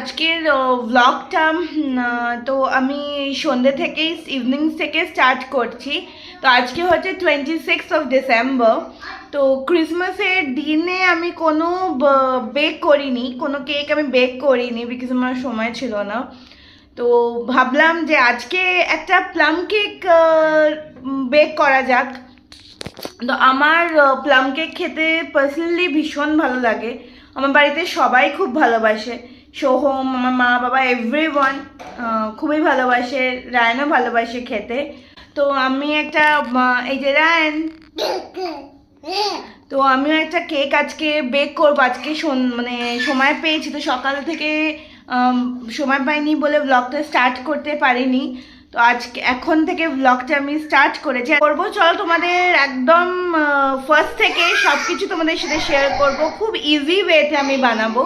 আজকের ব্লগটা তো আমি সন্ধ্যে থেকেই ইভিনিংস থেকে স্টার্ট করছি। তো আজকে হচ্ছে 26 ডিসেম্বর। তো ক্রিসমাসের দিনে আমি কোনো বেক করিনি, কোনো কেক আমি বেক করিনি, বিকজ আমার সময় ছিল না। তো ভাবলাম যে আজকে একটা প্লাম কেক বেক করা যাক। তো আমার প্লাম কেক খেতে পার্সোনালি ভীষণ ভালো লাগে। আমার বাড়িতে সবাই খুব ভালোবাসে, সোহম, আমার মা বাবা, এভরিওয়ান খুবই ভালোবাসে, রায়নও ভালোবাসে খেতে। তো আমি একটা এই যে রায়ন, তো আমিও একটা কেক আজকে বেক করবো। আজকে মানে সময় পেয়েছি, তো সকাল থেকে সময় পাইনি বলে ব্লগটা স্টার্ট করতে পারিনি। তো আজকে এখন থেকে ব্লগটা আমি স্টার্ট করেছি করবো। চলো তোমাদের একদম ফার্স্ট থেকে সব কিছু তোমাদের সাথে শেয়ার করবো, খুব ইজি ওয়েতে আমি বানাবো।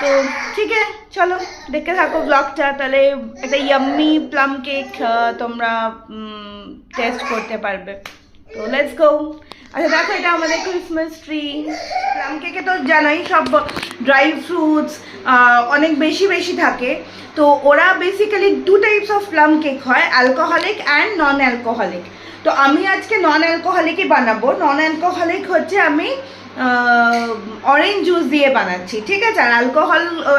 তো ঠিক আছে, চলো দেখতে থাকো ব্লগটা, তাহলে একটা ইয়াম্মি প্লাম কেক তোমরা টেস্ট করতে পারবে। তো লেটস গো। আচ্ছা দেখো, এটা আমাদের ক্রিসমাস ট্রি। প্লাম কেকে তো জানাই সব ড্রাই ফ্রুটস অনেক বেশি বেশি থাকে। তো ওরা basically two types of plum cake হয়, অ্যালকোহলিক অ্যান্ড নন অ্যালকোহলিক। তো আমি আজকে নন অ্যালকোহলিকই বানাবো। নন অ্যালকোহলিক হচ্ছে আমি অরেঞ্জ জুস দিয়ে বানাচ্ছি, ঠিক আছে। আর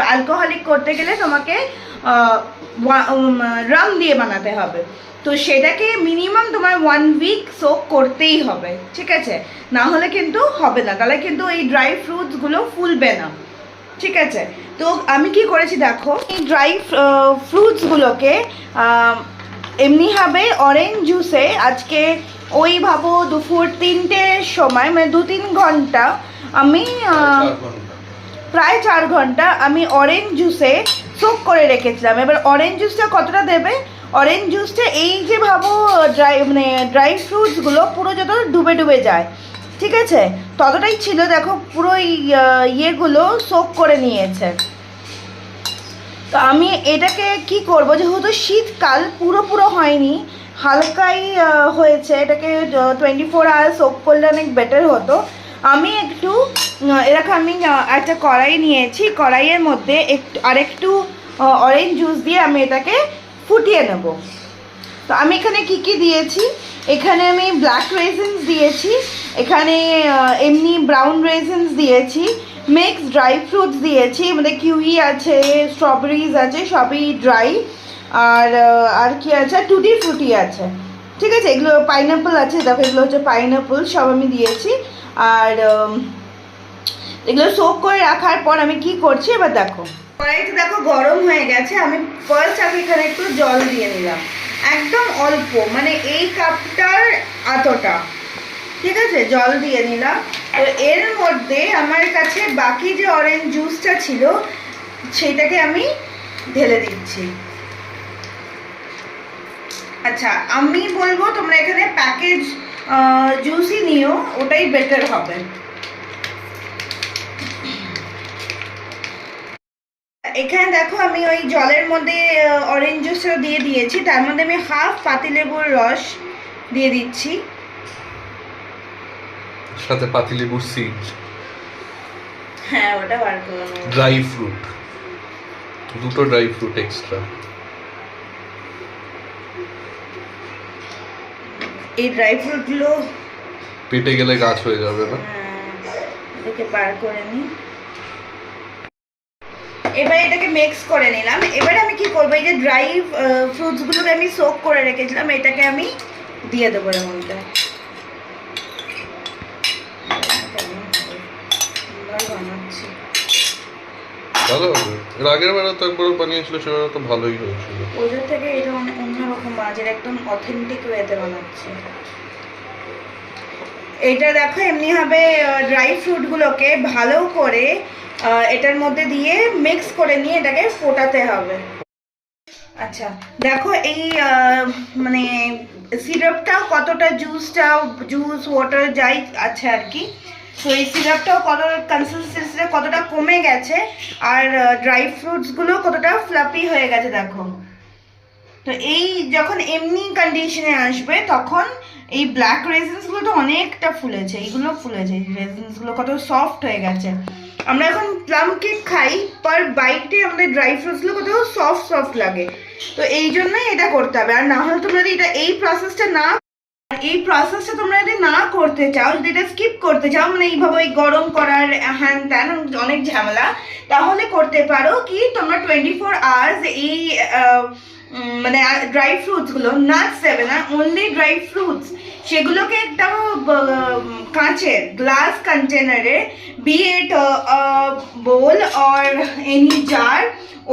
অ্যালকোহলিক করতে গেলে তোমাকে রাম দিয়ে বানাতে হবে। তো সেটাকে মিনিমাম তোমার 1 উইক সোক করতেই হবে, ঠিক আছে, না হলে কিন্তু হবে না, তাহলে কিন্তু এই ড্রাই ফ্রুটসগুলো ফুলবে না, ঠিক আছে। তো আমি কি করেছি দেখো, এই ড্রাই ফ্রুটসগুলোকে এমনিভাবে অরেঞ্জ জুসে আজকে ওই ভাবো দুপুর 3টের সময়, মানে 2-3 ঘন্টা আমি প্রায় 4 ঘন্টা আমি অরেঞ্জ জুসে সোক করে রেখেছিলাম। এবার অরেঞ্জ জুসটা কতটা দেবে, অরেঞ্জ জুসটা এই যে ভাবো ড্রাই ফ্রুটসগুলো পুরো যত ডুবে ডুবে যায়, ঠিক আছে, ততটাই ছিল। দেখো পুরো ইয়েগুলো সোক করে নিয়েছে। তো আমি এটাকে কি করব, যেহেতু শীতকাল পুরো হয়নি, হালকাই হয়েছে, এটাকে 24 আওয়ার সোক করলে অনেক বেটার হতো। আমি একটু এরকম আমি একটা কড়াই নিয়েছি, কড়াইয়ের মধ্যে আরেকটু অরেঞ্জ জুস দিয়ে আমি এটাকে ফুটিয়ে নেব। তো আমি এখানে কি দিয়েছি, এখানে আমি ব্ল্যাক রেজিনস দিয়েছি, এখানে এমনি ব্রাউন রেজিনস দিয়েছি, মিক্স ড্রাই ফ্রুটস দিয়েছি, মানে কিউই আছে, স্ট্রবেরিজ আছে, সবই ড্রাই। আর কি আছে, টুটি ফ্রুটি আছে, ঠিক আছে, এগুলো পাইনাপল আছে, দেখো এগুলো হচ্ছে পাইনাপল, সব আমি দিয়েছি। আর এগুলো সোক করে রাখার পর আমি কি করছি এবার দেখো, কড়াইটা দেখো গরম হয়ে গেছে। আমি ফার্স্ট এখানে একটু জল দিয়ে নিলাম, একদম অল্প, মানে এই কাপটার এতটা, ঠিক আছে, জল দিয়ে নিলাম। তো এর মধ্যে আমার কাছে বাকি যে অরেঞ্জ জুসটা ছিল সেটাকে আমি ঢেলে দিচ্ছি। আচ্ছা, আমি বলবো তোমরা এখানে প্যাকেজ জুসই নিও, ওটাই বেটার হবে। এখানে দেখো আমি ওই জলের মধ্যে অরেঞ্জ জুসটা দিয়ে দিয়েছি, তার মধ্যে আমি হাফ পাতিলেবুর রস দিয়ে দিচ্ছি, সাথে পাতিলেবুর সিড, হ্যাঁ ওটা বার করে নেব, ড্রাই ফ্রুট, দুটো ড্রাই ফ্রুট এক্সট্রা। এই ড্রাই ফ্রুটগুলো পেটে গেলে গাছ হয়ে যাবে না, এটাকে বার করে নিই। এবার এটাকে মিক্স করে নিলাম। এবার আমি কি করবো, এই যে ড্রাই ফ্রুটসগুলোকে আমি সোক করে রেখেছিলাম, এটাকে আমি দিয়ে দেবো এর মধ্যে। বানাচ্ছি ভালো হবে। এর আগের বার তো একবার বানিয়েছিল, সেবার তো ভালোই হয়েছিল। ওদের থেকে এটা অন্যরকম বানাচ্ছে, একদম অথেন্টিক ওয়েতে বানাচ্ছি। এটা দেখো এমনিভাবে ড্রাই ফ্রুটগুলোকে ভালো করে এটার মধ্যে দিয়ে মিক্স করে নিয়ে এটাকে ফোটাতে হবে। আচ্ছা দেখো এই মানে সিরাপটাও কতটা জুস ওয়াটার যাই আছে আর কি, তো এই সিরাপটাও কত কনসিস্টেন্সিটা কতটা কমে গেছে, আর ড্রাই ফ্রুটসগুলো কতটা ফ্লাপি হয়ে গেছে দেখো। তো এই যখন এমনি কন্ডিশনে আসবে তখন এই ব্ল্যাক রেজিনসগুলো তো অনেকটা ফুলেছে, এইগুলো ফুলেছে, রেজিনসগুলো কত সফট হয়ে গেছে। আমরা এখন প্লাম কেক খাই, পার বাইটে আমাদের ড্রাই ফ্রুটসগুলো কোথাও সফট সফট লাগে, তো এই জন্যই এটা করতে হবে। আর না হলে তোমরা যদি এই প্রসেসটা তোমরা যদি না করতে চাও, যদি এটা স্কিপ করতে চাও, মানে এইভাবে ওই গরম করার হ্যান ত্যান অনেক ঝামেলা, তাহলে করতে পারো কি তোমরা 24 আওয়ার্স এই মানে ড্রাই ফ্রুটসগুলো, নাটস দেবে না, অনলি ড্রাই ফ্রুটস, সেগুলোকে একটা কাঁচের গ্লাস কন্টেনারে, be it bowl or any jar,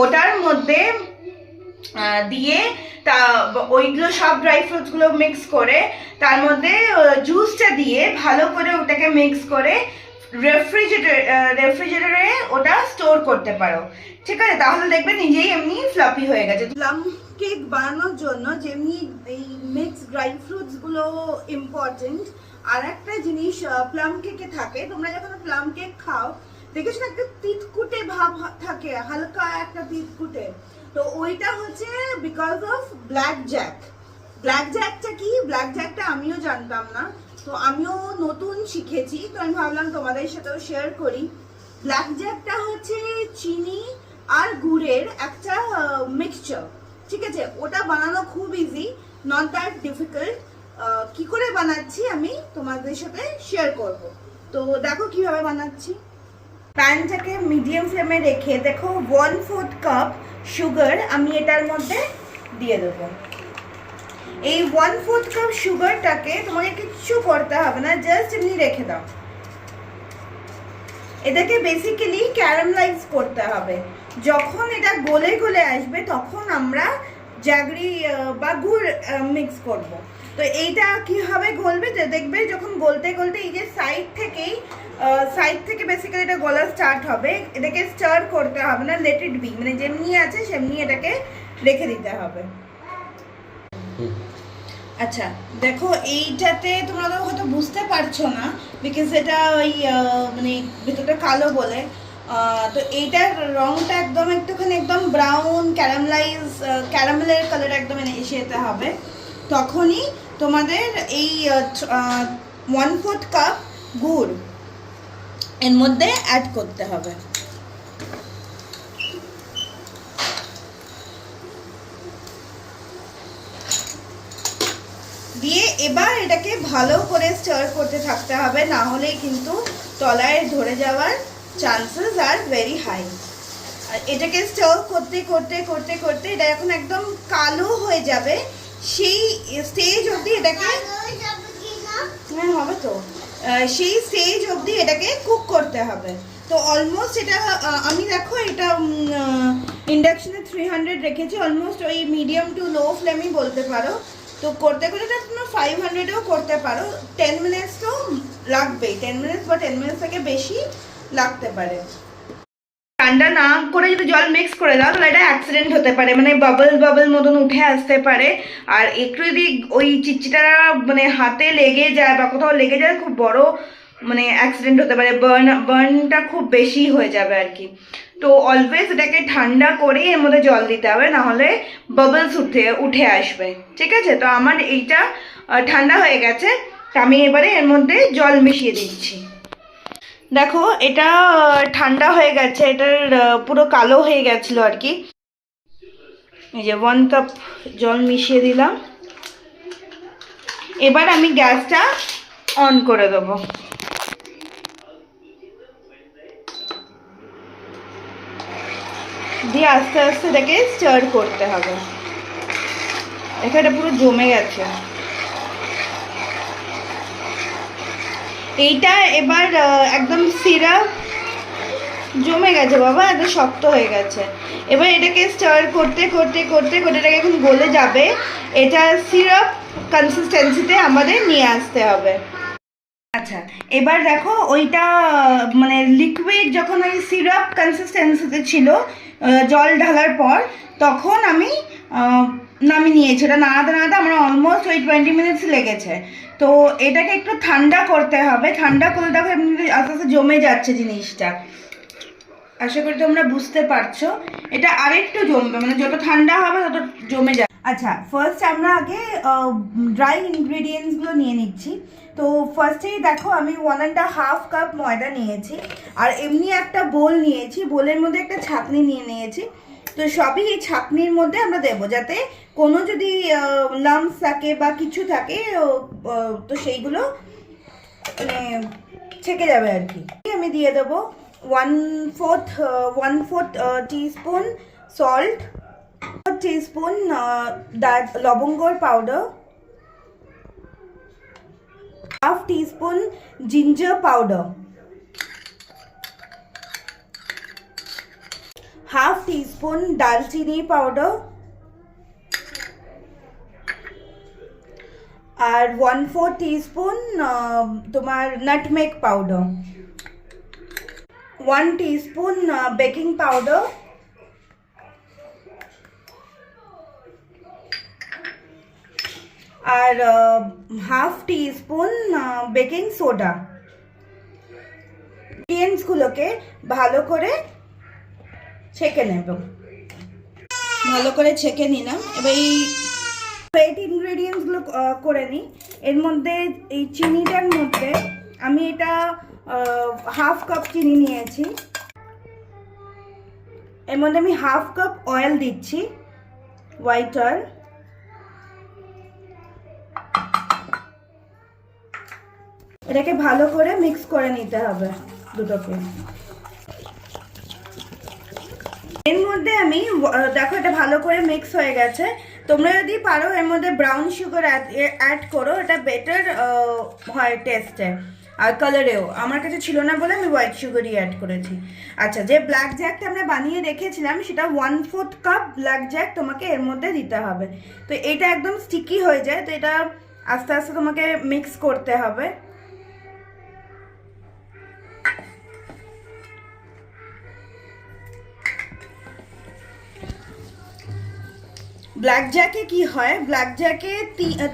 ওটার মধ্যে দিয়ে তা ওইগুলো সব ড্রাই ফ্রুটসগুলো মিক্স করে তার মধ্যে জুসটা দিয়ে ভালো করে ওটাকে মিক্স করে রেফ্রিজারেটরে ওটা স্টোর করতে পারো, ঠিক আছে? তাহলে দেখবে নিজেই এমনি ফ্লাফি হয়ে গেছে। প্লাম কেক বানানোর জন্য যেমনি এই মিক্স ড্রাই ফ্রুটসগুলো ইম্পর্টেন্ট, আর একটা জিনিস প্লাম কেকে থাকে, তোমরা যখন প্লাম কেক খাও দেখেছো না একটা তিতকুটে ভাব থাকে, হালকা একটা তিতকুটে, তো ওইটা হচ্ছে because of black jack. Black জ্যাকটা কি? ব্ল্যাক জ্যাকটা আমিও জানতাম না, তো আমিও নতুন শিখেছি, তো আমি ভাবলাম তোমাদের সাথেও শেয়ার করি। ব্ল্যাক জ্যাকটা হচ্ছে চিনি আর গুড়ের একটা মিক্সচার, ঠিক আছে? ওটা বানানো খুব ইজি, নট দ্যাট ডিফিকাল্ট। কি করে বানাচ্ছি আমি তোমাদের সাথে শেয়ার করব, তো দেখো কিভাবে বানাচ্ছি। প্যানটাকে মিডিয়াম ফ্লেমে রেখে দেখো 1/4 কাপ সুগার আমি এটার মধ্যে দিয়ে দেবো। এই 1/4 কাপ সুগারটাকে তোমাকে কিচ্ছু করতে হবে না, জাস্ট এমনি রেখে দাও। এটাকে বেসিক্যালি ক্যারামেলাইজ করতে হবে। যখন এটা গলে গলে আসবে তখন আমরা জাগরি বা গুড় মিক্স করব। তো এইটা কিভাবে গলবে, যে দেখবে যখন গলতে গলতে এই যে সাইড থেকে বেসিক্যালি এটা গলা স্টার্ট হবে, এটাকে স্টার করতে হবে না, লেট ইট বি, মানে যেমনি আছে সেমনি এটাকে রেখে দিতে হবে। আচ্ছা দেখো, এইটাতে তোমরা তো হয়তো বুঝতে পারছো না বিকজ এটা ওই মানে ভেতরটা কালো বলে, তো এইটার রংটা একদম একটুখানি একদম ব্রাউন ক্যারামেলের কালার একদম এসে যেতে হবে, তখনই তোমাদের এই 1/4 কাপ গুড় এর মধ্যে অ্যাড করতে হবে। দিয়ে এবার এটাকে ভালো করে স্টার করতে থাকতে হবে, না হলে কিন্তু তলায় ধরে যাওয়ার চান্সেস আর ভেরি হাই। আর এটাকে স্টার করতে করতে করতে করতে এটা এখন একদম কালো হয়ে যাবে, সেই স্টেজ অবধি এটাকে, হ্যাঁ হবে তো, সেই স্টেজ অবধি এটাকে কুক করতে হবে। তো অলমোস্ট এটা আমি দেখো এটা ইন্ডাকশনে 300 রেখেছি, অলমোস্ট ওই মিডিয়াম টু লো ফ্লেমই বলতে পারো। তো করতে করতে তোমরা 500-এও করতে পারো, 10 মিনিটস তো লাগবেই, 10 মিনিটস বা 10 মিনিটস থেকে বেশি লাগতে পারে। ঠান্ডা না করে যদি জল মিক্স করে দাও তাহলে এটা অ্যাক্সিডেন্ট হতে পারে, মানে বাবল মতন উঠে আসতে পারে, আর একটু যদি ওই চিটচিটা মানে হাতে লেগে যায় বা কোথাও লেগে যায় খুব বড় মানে অ্যাক্সিডেন্ট হতে পারে, বার্নটা খুব বেশি হয়ে যাবে আর কি। তো অলওয়েজ এটাকে ঠান্ডা করে এর মধ্যে জল দিতে হবে, নাহলে বাবলস উঠে আসবে, ঠিক আছে? তো আমার এইটা ঠান্ডা হয়ে গেছে, তো আমি এবারে এর মধ্যে জল মিশিয়ে দিচ্ছি। দেখো এটা ঠান্ডা হয়ে গেছে, এটার পুরো কালো হয়ে গেছিলো আর কি। এই যে 1 কাপ জল মিশিয়ে দিলাম, এবার আমি গ্যাসটা অন করে দেবো। দিয়ে আস্তে আস্তে এটাকে স্টার করতে হবে। এখানে পুরো জমে গেছে, এইটা এবার একদম সিরাপ জমে গেছে বাবা, এত শক্ত হয়ে গেছে। এবার এটাকে স্টার করতে করতে করতে করতে এটাকে এখন গলে যাবে, এটা সিরাপ কনসিস্টেন্সিতে আমাদের নিয়ে আসতে হবে। আচ্ছা এবার দেখো ওইটা মানে লিকুইড যখন ওই সিরাপ কনসিস্টেন্সিতে ছিল জল ঢালার পর, তখন আমি নামিয়ে নিয়েছি। ওটা নাড়াতে নাড়াতে আমার অলমোস্ট ওই 20 মিনিটস লেগেছে। তো এটাকে একটু ঠান্ডা করতে হবে, ঠান্ডা করলে দেখো এমনি আস্তে আস্তে জমে যাচ্ছে জিনিসটা, আশা করি তোমরা বুঝতে পারছো। এটা আরেকটু জমবে, মানে যত ঠান্ডা হবে তত জমে যাবে। আচ্ছা, ফার্স্ট আমরা আগে ড্রাই ইনগ্রেডিয়েন্টসগুলো নিয়ে নিচ্ছি। তো ফার্স্টেই দেখো আমি 1.5 কাপ ময়দা নিয়েছি, আর এমনি একটা বোল নিয়েছি, বোলের মধ্যে একটা ছাঁকনি নিয়ে নিয়েছি। তো সবই এই ছাঁকনির মধ্যে আমরা দেবো, যাতে কোনো যদি লাম্পস থাকে বা কিছু থাকে তো সেইগুলো মানে ছেঁকে যাবে আর কি। আমি দিয়ে দেবো 1/4 টিস্পুন সল্ট, teaspoon that লবঙ্গর powder, half teaspoon ginger powder, half teaspoon দালচিনি পাউডার, আর 1/4 টিস্পুন তোমার nutmeg powder, 1 teaspoon baking powder, আর হাফ টিস্পুন বেকিং সোডা। ইনগ্রিডিয়েন্টসগুলোকে ভালো করে ছেঁকে নেব। ভালো করে ছেঁকে নিলাম। এবার এই ওয়েট ইনগ্রিডিয়েন্টসগুলো করে নিই। এর মধ্যে এই চিনিটার মধ্যে আমি এটা হাফ কাপ চিনি নিয়েছি। এর মধ্যে আমি হাফ কাপ অয়েল দিচ্ছি, হোয়াইট অয়েল। এটাকে ভালো করে মিক্স করে নিতে হবে দুটোকে। এর মধ্যে আমি দেখো এটা ভালো করে মিক্স হয়ে গেছে। তোমরা যদি পারো এর মধ্যে ব্রাউন সুগার অ্যাড করো, এটা বেটার হয় টেস্টে আর কালারেও। আমার কাছে ছিল না বলে আমি হোয়াইট সুগারই অ্যাড করেছি। আচ্ছা, যে ব্ল্যাক জ্যাকটা আমরা বানিয়ে রেখেছিলাম সেটা 1/4 কাপ ব্ল্যাক জ্যাক তোমাকে এর মধ্যে দিতে হবে। তো এটা একদম স্টিকি হয়ে যায়, তো এটা আস্তে আস্তে তোমাকে মিক্স করতে হবে। ব্ল্যাক জ্যাকে কি হয়, ব্ল্যাক জ্যাকে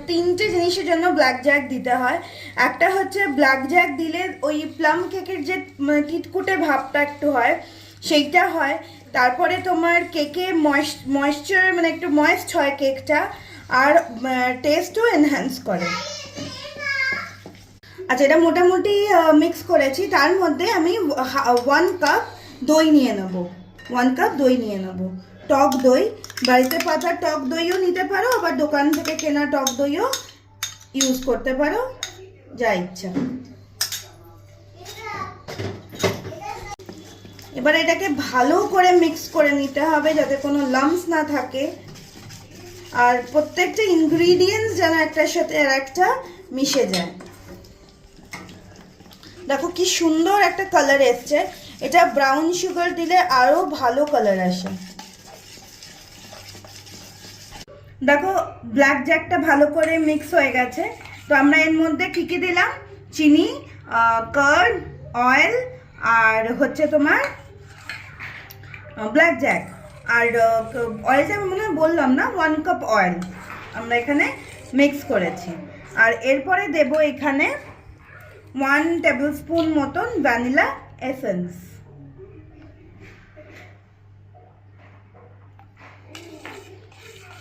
তিনটে জিনিসের জন্য ব্ল্যাক জ্যাক দিতে হয়। একটা হচ্ছে ব্ল্যাক জ্যাক দিলে ওই প্লাম কেকের যে তিতকুটে ভাবটা একটু হয় সেইটা হয়। তারপরে তোমার কেকে ময়েশ্চার মানে একটু ময়েস্ট হয় কেকটা, আর টেস্টও এনহ্যান্স করে। আচ্ছা, এটা মোটামুটি মিক্স করেছি। তার মধ্যে আমি 1 কাপ দই নিয়ে নেব। 1 কাপ দই নিয়ে নেব, টক দই। বাড়িতে পাতা টক দইও নিতে পারো, আবার দোকান থেকে কেনা টক দইও ইউজ করতে পারো, যা ইচ্ছা। এবার এটাকে ভালো করে মিক্স করে নিতে হবে যাতে কোনো লাম্পস না থাকে, আর প্রত্যেকটা ইনগ্রিডিয়েন্টস যেন একটার সাথে আর একটা মিশে যায়। দেখো কি সুন্দর একটা কালার এসছে। এটা ব্রাউন সুগার দিলে আরো ভালো কালার আসে। দেখো ব্ল্যাক জ্যাকটা ভালো করে মিক্স হয়ে গেছে। তো আমরা এর মধ্যে কি কি দিলাম, চিনি, কার্ড, অয়েল, আর হচ্ছে তোমার ব্ল্যাক জ্যাক। আর অয়েলটা আমি মনে হয় বললাম না, 1 কাপ অয়েল আমরা এখানে মিক্স করেছি। আর এরপরে দেব এখানে 1 টেবিল স্পুন মতন ভ্যানিলা এসেন্স।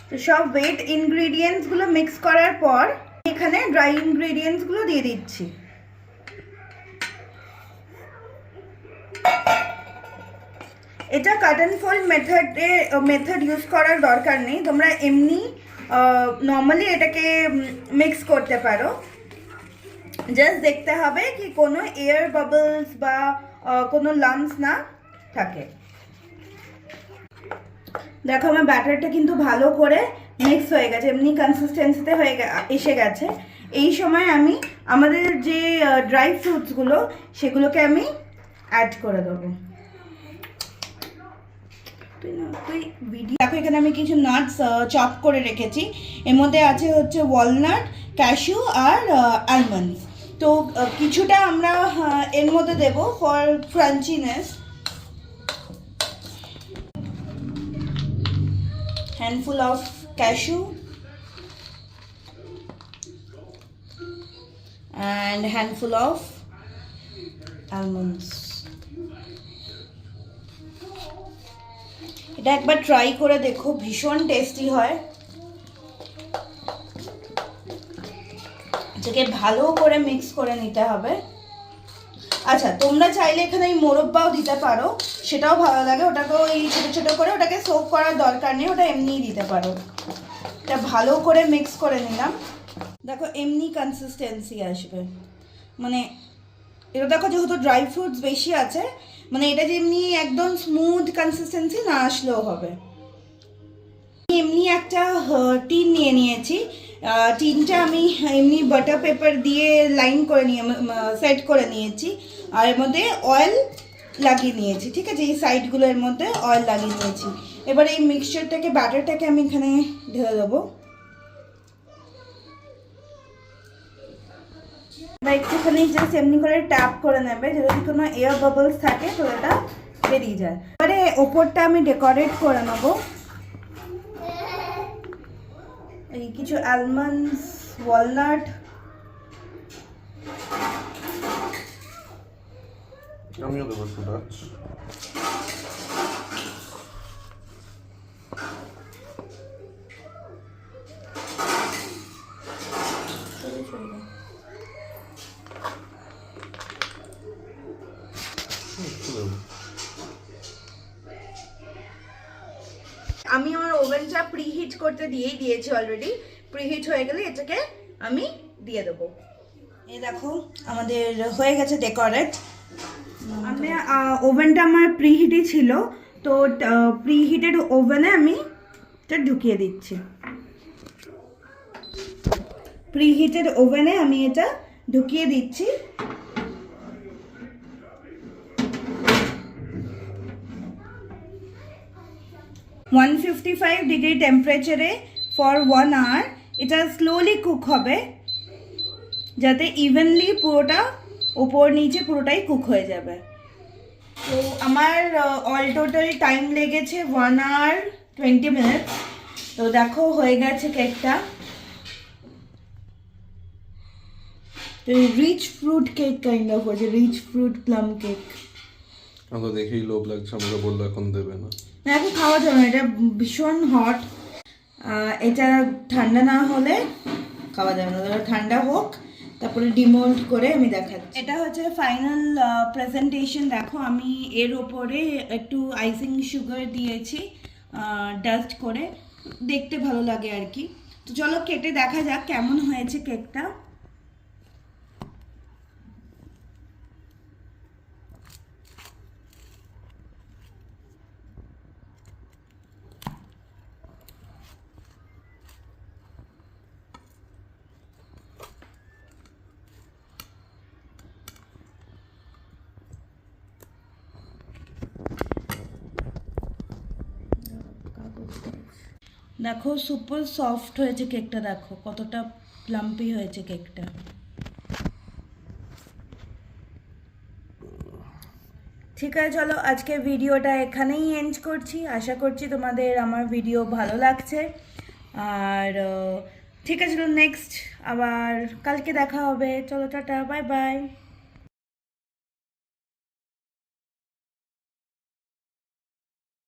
তো সব ওয়েট ইনগ্রিডিয়েন্টসগুলো মিক্স করার পর এখানে ড্রাই ইনগ্রিডিয়েন্টসগুলো দিয়ে দিচ্ছি। এটা cut and fold method use করার দরকার নেই, তোমরা এমনি নর্মালি এটাকে মিক্স করতে পারো। জাস্ট দেখতে হবে কি কোনো এয়ার বাবলস বা কোনো লাম্পস না থাকে। দেখো আমার ব্যাটারটা কিন্তু ভালো করে মিক্স হয়ে গেছে, এমনি কনসিস্টেন্সিতে এসে গেছে। এই সময় আমি আমাদের যে ড্রাই ফ্রুটসগুলো সেগুলোকে আমি অ্যাড করে দেবো। দেখো এখানে আমি কিছু নাটস চপ করে রেখেছি। এর মধ্যে আছে হচ্ছে ওয়ালনাট, ক্যাশু আর আলমন্ডস। তো কিছুটা আমরা এর মধ্যে দেবো for crunchiness. handful of cashew and handful of almonds. এটা একবার ট্রাই করে দেখো, ভীষণ টেস্টি হয়। এটাকে ভালো করে মিক্স করে নিতে হবে। আচ্ছা, তোমরা চাইলে এখানে এই মোরব্বাও দিতে পারো, সেটাও ভালো লাগে। ওটাকেও এই ছোটো ছোটো করে, ওটাকে সোক করার দরকার নেই, ওটা এমনিই দিতে পারো। এটা ভালো করে মিক্স করে নিলাম। দেখো এমনি কনসিস্টেন্সি আসবে, মানে এটা দেখো যেহেতু ড্রাই ফ্রুটস বেশি আছে, মানে এটা যেমনি একদম স্মুথ কনসিস্টেন্সি না আসলেও হবে। এমনি একটা টিন নিয়ে নিয়েছি, টিনটা আমি এমনি বাটার পেপার দিয়ে লাইন করে নিয়ে সেট করে নিয়েছি, আর এর মধ্যে অয়েল লাগিয়ে নিয়েছি। ঠিক আছে, এই সাইডগুলোর মধ্যে অয়েল লাগিয়ে নিয়েছি। এবার এই মিক্সচারটাকে, ব্যাটারটাকে আমি এখানে ঢেলে দেবো। বা একটুখানি জাস্ট এমনি করে ট্যাপ করে নেবে, যদি কোনো এয়ার বাবলস থাকে তো এটা বেরিয়ে যায়। এবারে ওপরটা আমি ডেকোরেট করে নেবো এই কিছু আলমন্ডস, ওয়ালনাট, আমিও দেবো একটু ডাচ। আমি আমার ওভেনটা প্রিহিট করতে দিয়েই দিয়েছি অলরেডি। প্রিহিট হয়ে গেলে এটাকে আমি দিয়ে দেবো। এই দেখো আমাদের হয়ে গেছে ডেকোরেট। আমি ওভেনটা আমার প্রিহিটই ছিল, তো প্রিহিটেড ওভেনে আমি এটা ঢুকিয়ে দিচ্ছি। প্রিহিটেড ওভেনে আমি এটা ঢুকিয়ে দিচ্ছি। ওয়ান 155 ডিগ্রি টেম্পারেচারে ফর 1 আওয়ার এটা স্লোলি কুক হবে, যাতে ইভেনলি পুরোটা ওপর নিচে পুরোটাই কুক হয়ে যাবে। তো আমার অল টোটাল টাইম লেগেছে 1 আওয়ার 20 মিনিটস। তো দেখো হয়ে গেছে কেকটা। তো rich fruit cake kind of হয়েছে, রিচ ফ্রুট প্লাম কেক। আমার দেখেই লোভ লাগছে, আমাকে বললো এখন দেবে না। এখন খাওয়া যাবে না, এটা ভীষণ হট। এটা ঠান্ডা না হলে খাওয়া যাবে না, ঠান্ডা হোক তারপরে ডিমোল্ড করে আমি দেখাচ্ছি। এটা হচ্ছে ফাইনাল প্রেজেন্টেশন। দেখো আমি এর ওপরে একটু আইসিং সুগার দিয়েছি ডাস্ট করে, দেখতে ভালো লাগে আর কি। তো চলো কেটে দেখা যাক কেমন হয়েছে কেকটা। দেখো সুপার সফট হয়েছে কেকটা, দেখো কতটা প্লাম্পি হয়েছে কেকটা। ঠিক আছে, চলো আজকে ভিডিওটা এখানেই এন্ড করছি। আশা করছি তোমাদের আমার ভিডিও ভালো লাগছে। আর ঠিক আছে, চলো নেক্সট আবার কালকে দেখা হবে। চলো টাটা, বাই বাই।